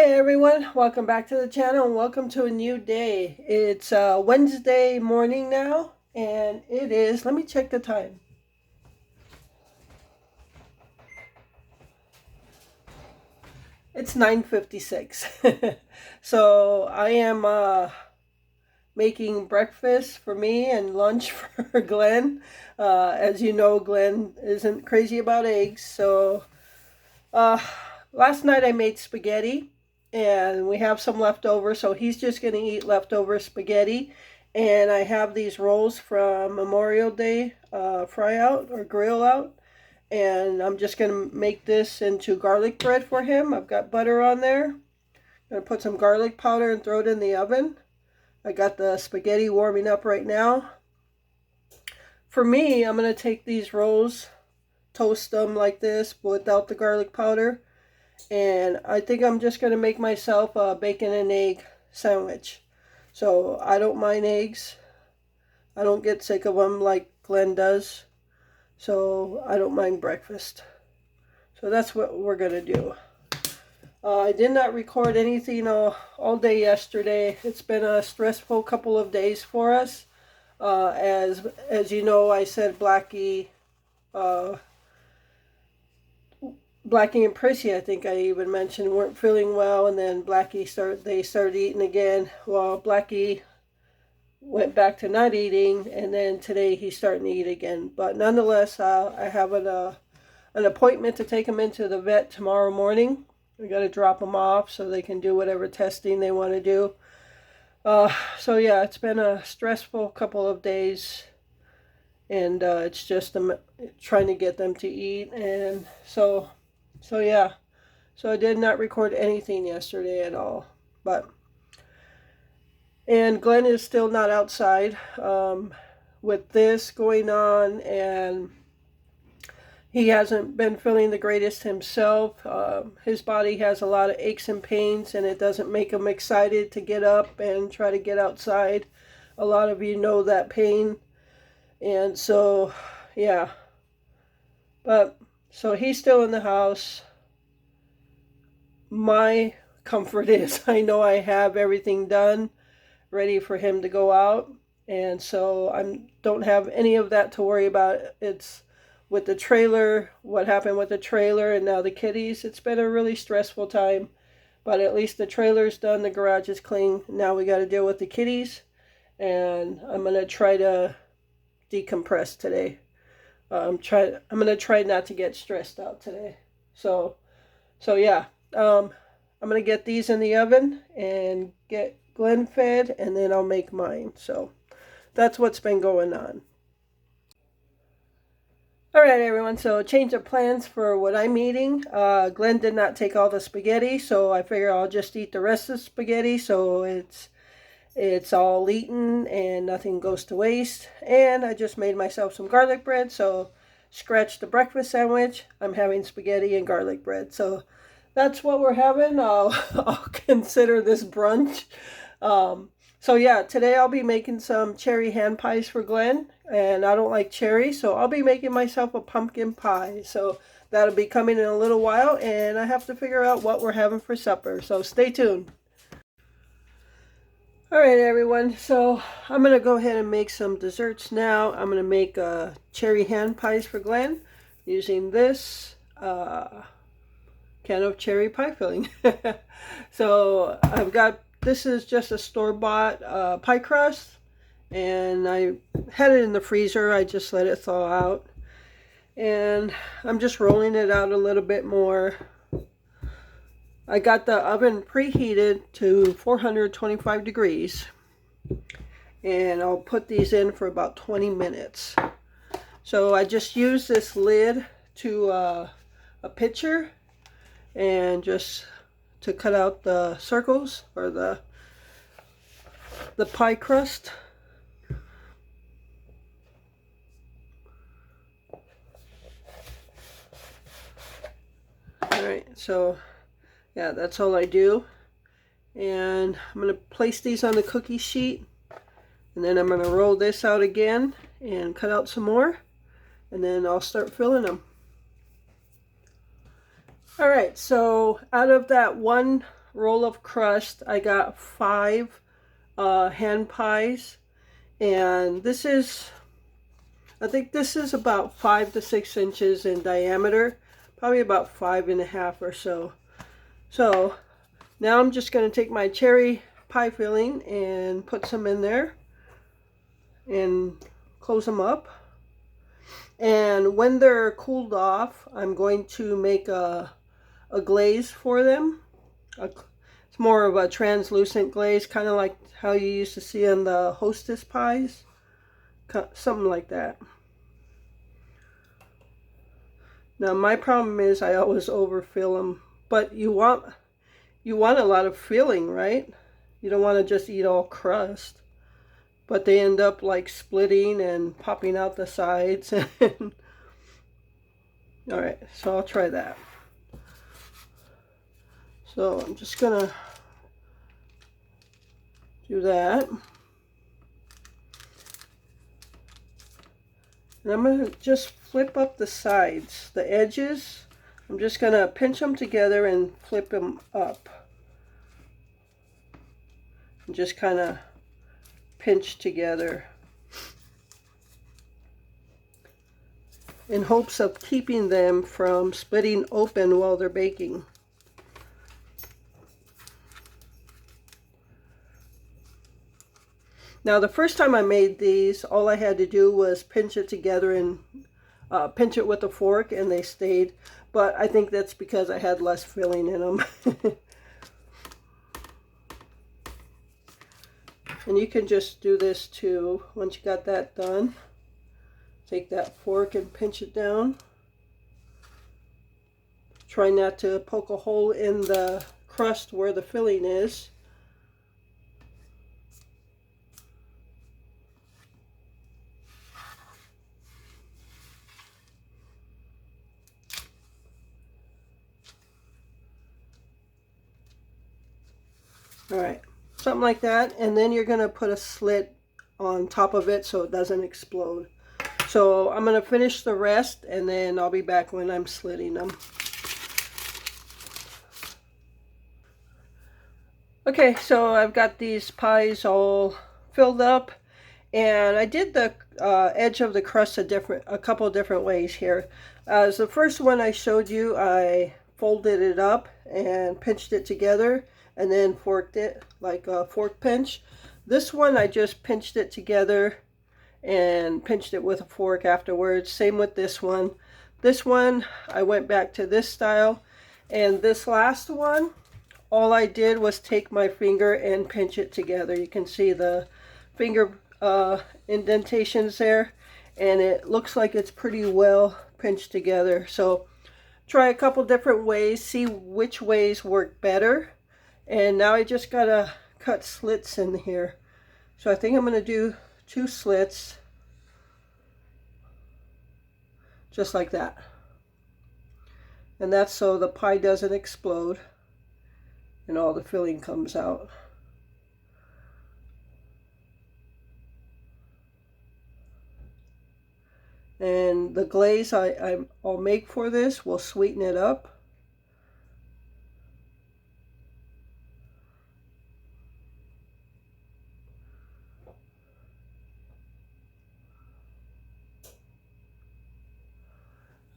Hey everyone, welcome back to the channel and welcome to a new day. It's Wednesday morning now and it is, let me check the time. It's 9:56. So I am making breakfast for me and lunch for Glenn. As you know, Glenn isn't crazy about eggs. So uh, last night I made spaghetti and we have some leftover, so he's just going to eat leftover spaghetti. And I have these rolls from Memorial Day fry out or grill out. And I'm just going to make this into garlic bread for him. I've got butter on there. I'm going to put some garlic powder and throw it in the oven. I got the spaghetti warming up right now. For me, I'm going to take these rolls, toast them like this without the garlic powder. And I think I'm just going to make myself a bacon and egg sandwich. So I don't mind eggs. I don't get sick of them like Glenn does. So I don't mind breakfast. So that's what we're going to do. I did not record anything all day yesterday. It's been a stressful couple of days for us. As you know, I said Blackie and Prissy, I think I even mentioned, weren't feeling well, and then they started eating again. Well, Blackie went back to not eating, and then today he's starting to eat again. But nonetheless, I have an appointment to take him into the vet tomorrow morning. We got to drop them off so they can do whatever testing they want to do. So yeah, it's been a stressful couple of days, and it's just trying to get them to eat, and so yeah. So I did not record anything yesterday at all, and Glenn is still not outside with this going on, and he hasn't been feeling the greatest himself. His body has a lot of aches and pains, and it doesn't make him excited to get up and try to get outside. A lot of you know that pain. And so, yeah. So he's still in the house. My comfort is I know I have everything done, ready for him to go out. And so I don't have any of that to worry about. It's with the trailer, what happened with the trailer, and now the kitties. It's been a really stressful time, but at least the trailer's done, the garage is clean. Now we got to deal with the kitties, and I'm going to try to decompress today. I'm going to try not to get stressed out today. So yeah, I'm going to get these in the oven and get Glenn fed, and then I'll make mine. So that's what's been going on. All right, everyone, so change of plans for what I'm eating. Glenn did not take all the spaghetti, so I figure I'll just eat the rest of the spaghetti, so it's all eaten and nothing goes to waste. And I just made myself some garlic bread, so scratch the breakfast sandwich. I'm having spaghetti and garlic bread, so that's what we're having. I'll consider this brunch. So yeah, today I'll be making some cherry hand pies for Glenn, and I don't like cherry, so I'll be making myself a pumpkin pie. So that'll be coming in a little while, and I have to figure out what we're having for supper, so stay tuned. All right, everyone, so I'm going to go ahead and make some desserts now. I'm going to make cherry hand pies for Glenn using this can of cherry pie filling. So I've got, this is just a store-bought pie crust, and I had it in the freezer. I just let it thaw out, and I'm just rolling it out a little bit more. I got the oven preheated to 425 degrees, and I'll put these in for about 20 minutes. So I just use this lid to a pitcher, and just to cut out the circles or the pie crust. Alright, so yeah, that's all I do. And I'm going to place these on the cookie sheet, and then I'm going to roll this out again and cut out some more, and then I'll start filling them. Alright, so out of that one roll of crust, I got 5 hand pies, and this is, I think this is about 5 to 6 inches in diameter, probably about 5.5 or so. So now I'm just going to take my cherry pie filling and put some in there and close them up. And when they're cooled off, I'm going to make a glaze for them. It's more of a translucent glaze, kind of like how you used to see in the Hostess pies. Something like that. Now my problem is I always overfill them, but you want a lot of filling, right? You don't want to just eat all crust. But they end up like splitting and popping out the sides. Alright, so I'll try that. So I'm just gonna do that. And I'm gonna just flip up the sides, the edges. I'm just gonna pinch them together and flip them up. And just kind of pinch together in hopes of keeping them from splitting open while they're baking. Now the first time I made these, all I had to do was pinch it together and pinch it with a fork, and they stayed. But I think that's because I had less filling in them. And you can just do this too. Once you got that done, take that fork and pinch it down. Try not to poke a hole in the crust where the filling is. Alright, something like that, and then you're going to put a slit on top of it so it doesn't explode. So I'm going to finish the rest, and then I'll be back when I'm slitting them. Okay, so I've got these pies all filled up, and I did the edge of the crust a couple different ways here. As the first one I showed you, I folded it up and pinched it together and then forked it like a fork pinch. This one I just pinched it together and pinched it with a fork afterwards. Same with this one. This one I went back to this style, and this last one all I did was take my finger and pinch it together. You can see the finger indentations there, and it looks like it's pretty well pinched together. So try a couple different ways, see which ways work better. And now I just gotta cut slits in here. So I think I'm gonna do 2 slits, just like that. And that's so the pie doesn't explode and all the filling comes out. And the glaze I'll make for this will sweeten it up.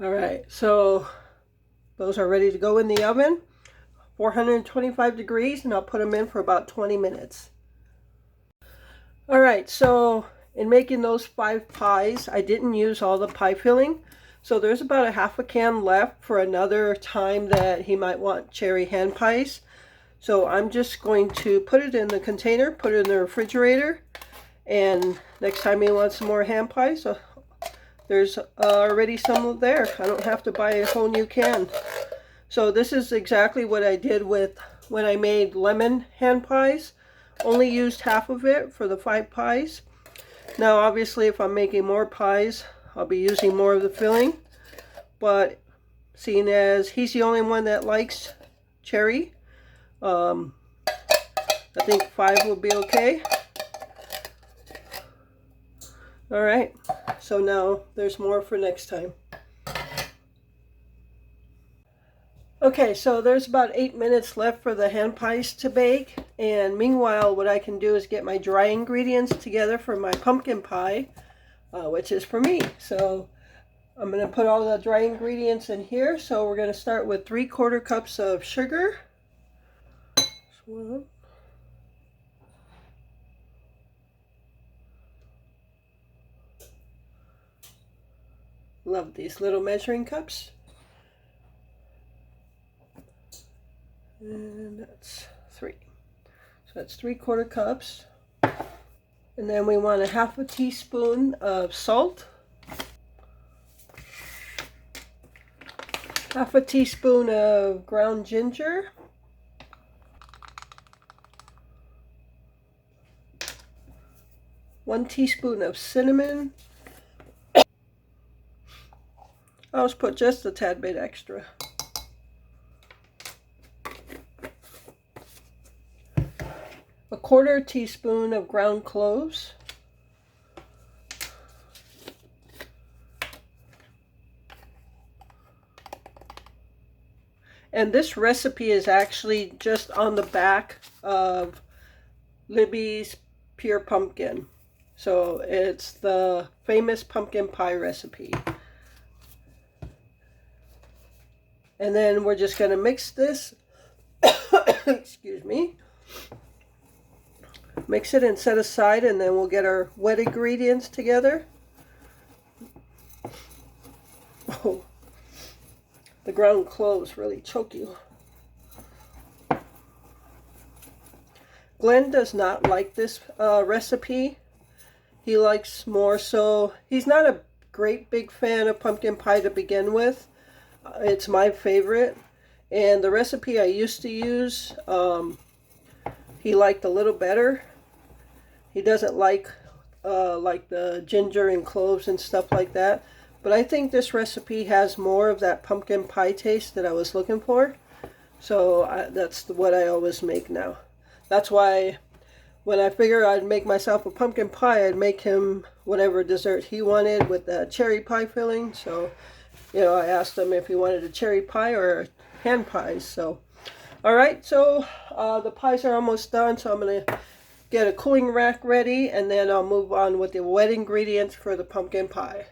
Alright, so those are ready to go in the oven, 425 degrees, and I'll put them in for about 20 minutes. Alright, so in making those 5 pies, I didn't use all the pie filling. So there's about a half a can left for another time that he might want cherry hand pies. So I'm just going to put it in the container, put it in the refrigerator, and next time he wants some more hand pies, there's already some there. I don't have to buy a whole new can. So this is exactly what I did with when I made lemon hand pies. Only used half of it for the 5 pies. Now obviously if I'm making more pies, I'll be using more of the filling. But seeing as he's the only one that likes cherry, I think 5 will be okay. Alright, so now there's more for next time. Okay, so there's about 8 minutes left for the hand pies to bake. And meanwhile, what I can do is get my dry ingredients together for my pumpkin pie, which is for me. So I'm going to put all the dry ingredients in here. So we're going to start with 3/4 cups of sugar. Love these little measuring cups. And that's 3. So that's 3/4 cups. And then we want a 1/2 teaspoon of salt. 1/2 teaspoon of ground ginger. 1 teaspoon of cinnamon. I'll just put just a tad bit extra. A 1/4 teaspoon of ground cloves. And this recipe is actually just on the back of Libby's Pure Pumpkin. So it's the famous pumpkin pie recipe. And then we're just going to mix this. Excuse me. Mix it and set aside, and then we'll get our wet ingredients together. Oh, the ground cloves really choke you. Glenn does not like this recipe. He likes more so, he's not a great big fan of pumpkin pie to begin with. It's my favorite. And the recipe I used to use, he liked a little better. He doesn't like the ginger and cloves and stuff like that. But I think this recipe has more of that pumpkin pie taste that I was looking for. So that's what I always make now. That's why when I figure I'd make myself a pumpkin pie, I'd make him whatever dessert he wanted with the cherry pie filling. So, you know, I asked him if he wanted a cherry pie or hand pies. So, all right, so the pies are almost done. So I'm going to get a cooling rack ready, and then I'll move on with the wet ingredients for the pumpkin pie.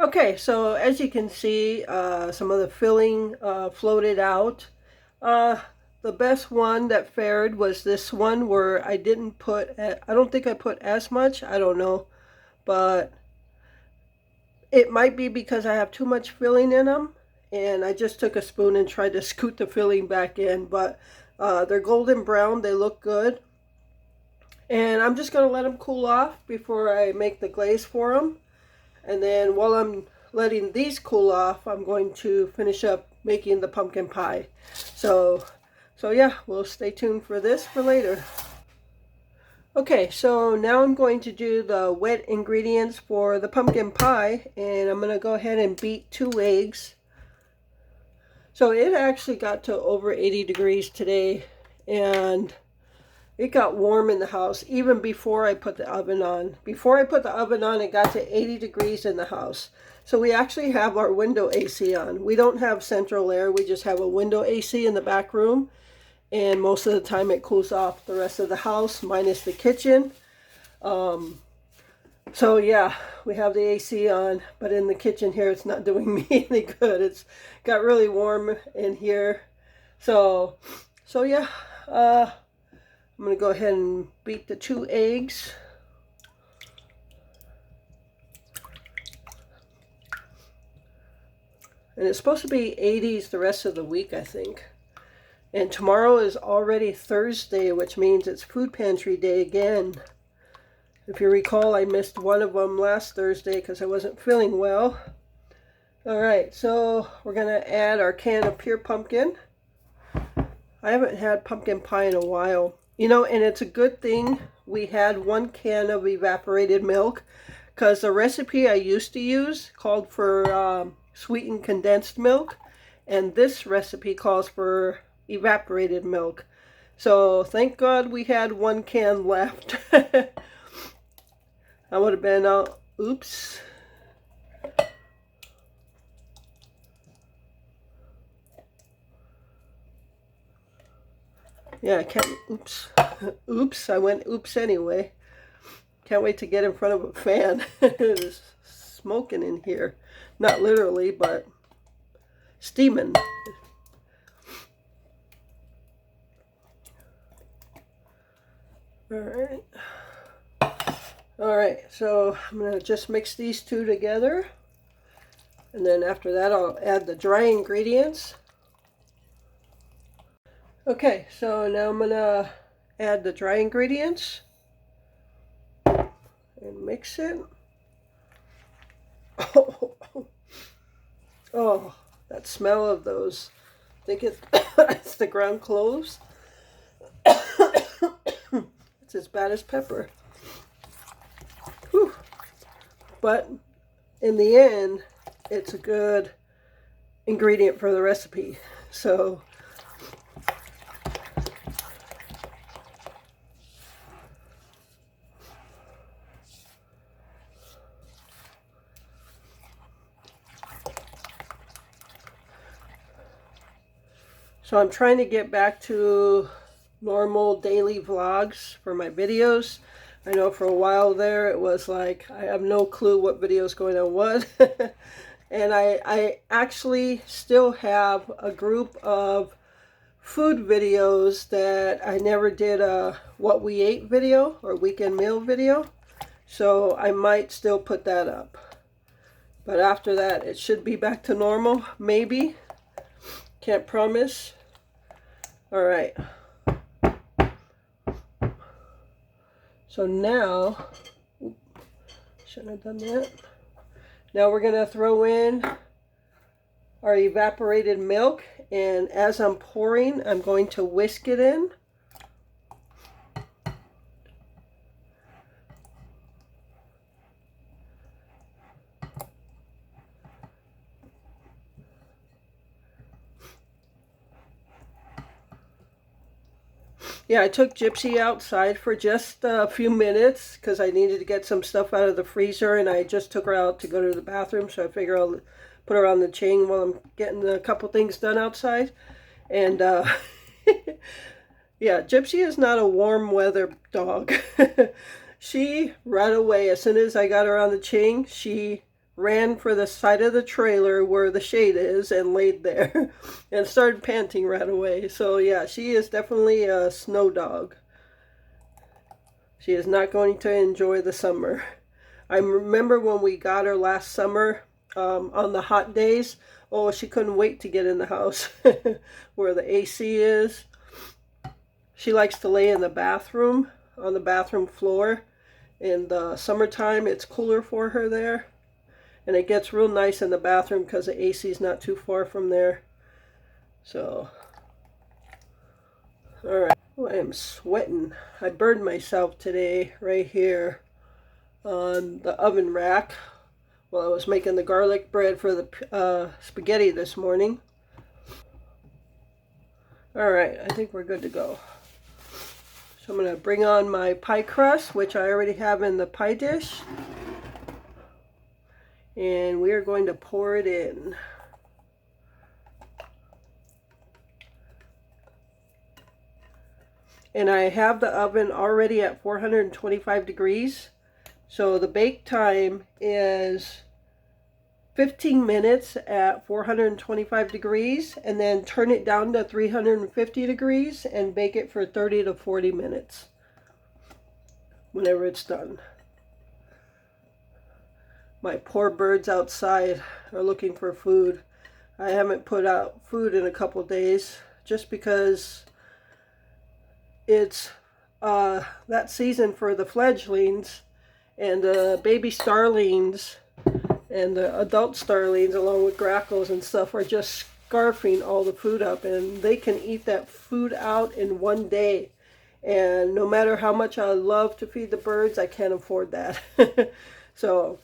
Okay, so as you can see, some of the filling floated out. The best one that fared was this one where I didn't put, I don't think I put as much, I don't know, but it might be because I have too much filling in them, and I just took a spoon and tried to scoot the filling back in, but they're golden brown, they look good. And I'm just going to let them cool off before I make the glaze for them. And then while I'm letting these cool off, I'm going to finish up making the pumpkin pie. So yeah, we'll stay tuned for this for later. Okay, so now I'm going to do the wet ingredients for the pumpkin pie, and I'm going to go ahead and beat 2 eggs. So it actually got to over 80 degrees today, and it got warm in the house even before I put the oven on. Before I put the oven on, it got to 80 degrees in the house. So we actually have our window AC on. We don't have central air. We just have a window AC in the back room. And most of the time it cools off the rest of the house, minus the kitchen. So yeah, we have the AC on, but in the kitchen here, it's not doing me any good. It's got really warm in here. So yeah, I'm going to go ahead and beat the 2 eggs. And it's supposed to be 80s the rest of the week, I think. And tomorrow is already Thursday, which means it's food pantry day again. If you recall, I missed one of them last Thursday because I wasn't feeling well. Alright, so we're going to add our can of pure pumpkin. I haven't had pumpkin pie in a while. You know, and it's a good thing we had 1 can of evaporated milk, because the recipe I used to use called for sweetened condensed milk, and this recipe calls for evaporated milk. So thank God we had 1 can left. I would have been, oops. Yeah, I can't, oops, oops, I went oops anyway. Can't wait to get in front of a fan. There's smoking in here. Not literally, but steaming. Alright. Alright, so I'm going to just mix these two together. And then after that, I'll add the dry ingredients. Okay, so now I'm going to add the dry ingredients and mix it. Oh, that smell of those. I think it's the ground cloves. It's as bad as pepper. Whew. But in the end, it's a good ingredient for the recipe. So I'm trying to get back to normal daily vlogs for my videos. I know for a while there it was like I have no clue what video is going on what. And I actually still have a group of food videos that I never did a what we ate video or weekend meal video. So I might still put that up. But after that it should be back to normal, maybe. Can't promise. All right. So now, shouldn't have done that. Now we're gonna throw in our evaporated milk, and as I'm pouring, I'm going to whisk it in. Yeah, I took Gypsy outside for just a few minutes because I needed to get some stuff out of the freezer, and I just took her out to go to the bathroom, so I figure I'll put her on the chain while I'm getting a couple things done outside. And yeah, Gypsy is not a warm weather dog. She right away, as soon as I got her on the chain, she ran for the side of the trailer where the shade is and laid there and started panting right away. So yeah, she is definitely a snow dog. She is not going to enjoy the summer. I remember when we got her last summer, on the hot days, oh, she couldn't wait to get in the house where the AC is. She likes to lay in the bathroom, on the bathroom floor. In the summertime, it's cooler for her there. And it gets real nice in the bathroom because the AC is not too far from there. So, alright. Oh, I am sweating. I burned myself today right here on the oven rack while I was making the garlic bread for the spaghetti this morning. Alright, I think we're good to go. So I'm going to bring on my pie crust, which I already have in the pie dish. And we are going to pour it in. And I have the oven already at 425 degrees. So the bake time is 15 minutes at 425 degrees, and then turn it down to 350 degrees and bake it for 30 to 40 minutes whenever it's done. My poor birds outside are looking for food. I haven't put out food in a couple days just because it's that season for the fledglings, and the baby starlings and the adult starlings along with grackles and stuff are just scarfing all the food up, and they can eat that food out in one day. And no matter how much I love to feed the birds, I can't afford that. So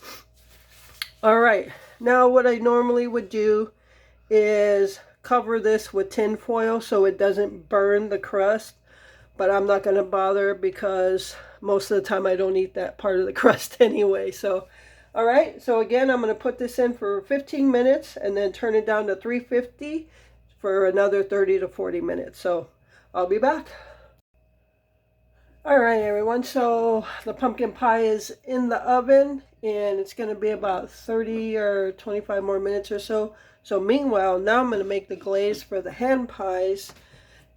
all right, now what I normally would do is cover this with tin foil so it doesn't burn the crust, but I'm not going to bother because most of the time I don't eat that part of the crust anyway. So all right, so again, I'm going to put this in for 15 minutes and then turn it down to 350 for another 30 to 40 minutes. So I'll be back. All right, everyone, so the pumpkin pie is in the oven and it's going to be about 30 or 25 more minutes or so. So meanwhile, now I'm going to make the glaze for the hand pies.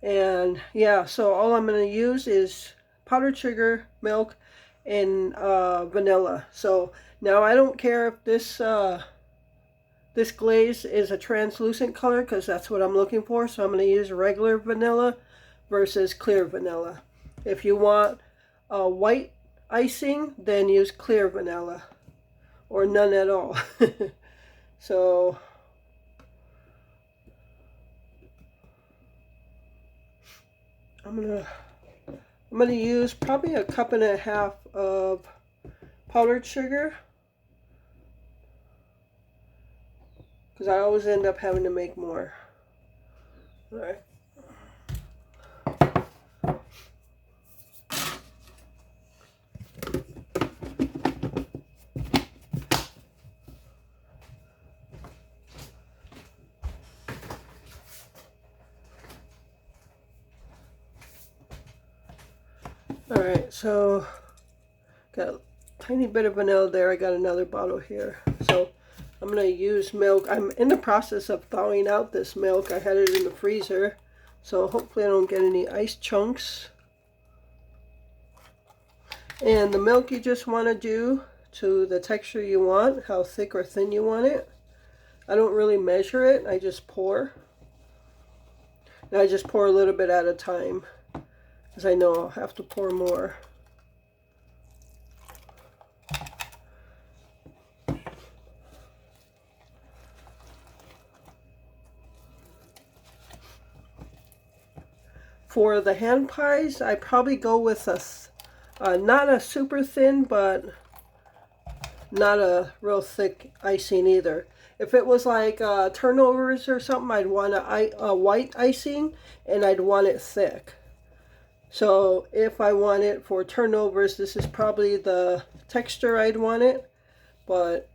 And yeah, so all I'm going to use is powdered sugar, milk, and vanilla. So now I don't care if this glaze is a translucent color, because that's what I'm looking for. So I'm going to use regular vanilla versus clear vanilla. If you want white icing, then use clear vanilla or none at all. So I'm gonna use probably a cup and a half of powdered sugar, because I always end up having to make more. All right. All right, so got a tiny bit of vanilla there. I got another bottle here. So I'm going to use milk. I'm in the process of thawing out this milk. I had it in the freezer, so hopefully I don't get any ice chunks. And the milk you just want to do to the texture you want, how thick or thin you want it. I don't really measure it. I just pour. And I just pour a little bit at a time, because I know I'll have to pour more. For the hand pies, I probably go with not a super thin, but not a real thick icing either. If it was like turnovers or something, I'd want a white icing, and I'd want it thick. So if I want it for turnovers, this is probably the texture I'd want it. But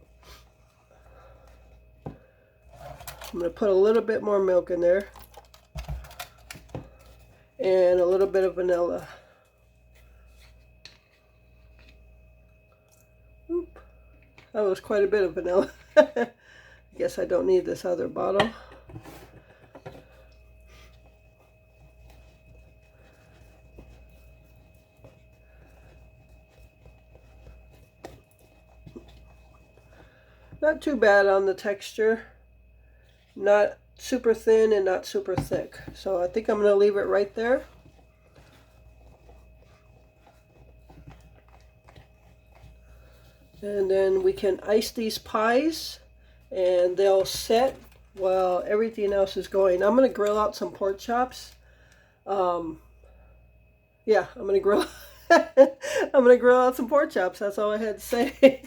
I'm going to put a little bit more milk in there. And a little bit of vanilla. Oop. That was quite a bit of vanilla. I guess I don't need this other bottle. Not too bad on the texture. Not super thin and not super thick. So I think I'm going to leave it right there. And then we can ice these pies and they'll set while everything else is going. I'm going to grill out some pork chops. Yeah, I'm going to grill I'm going to grill out some pork chops. That's all I had to say.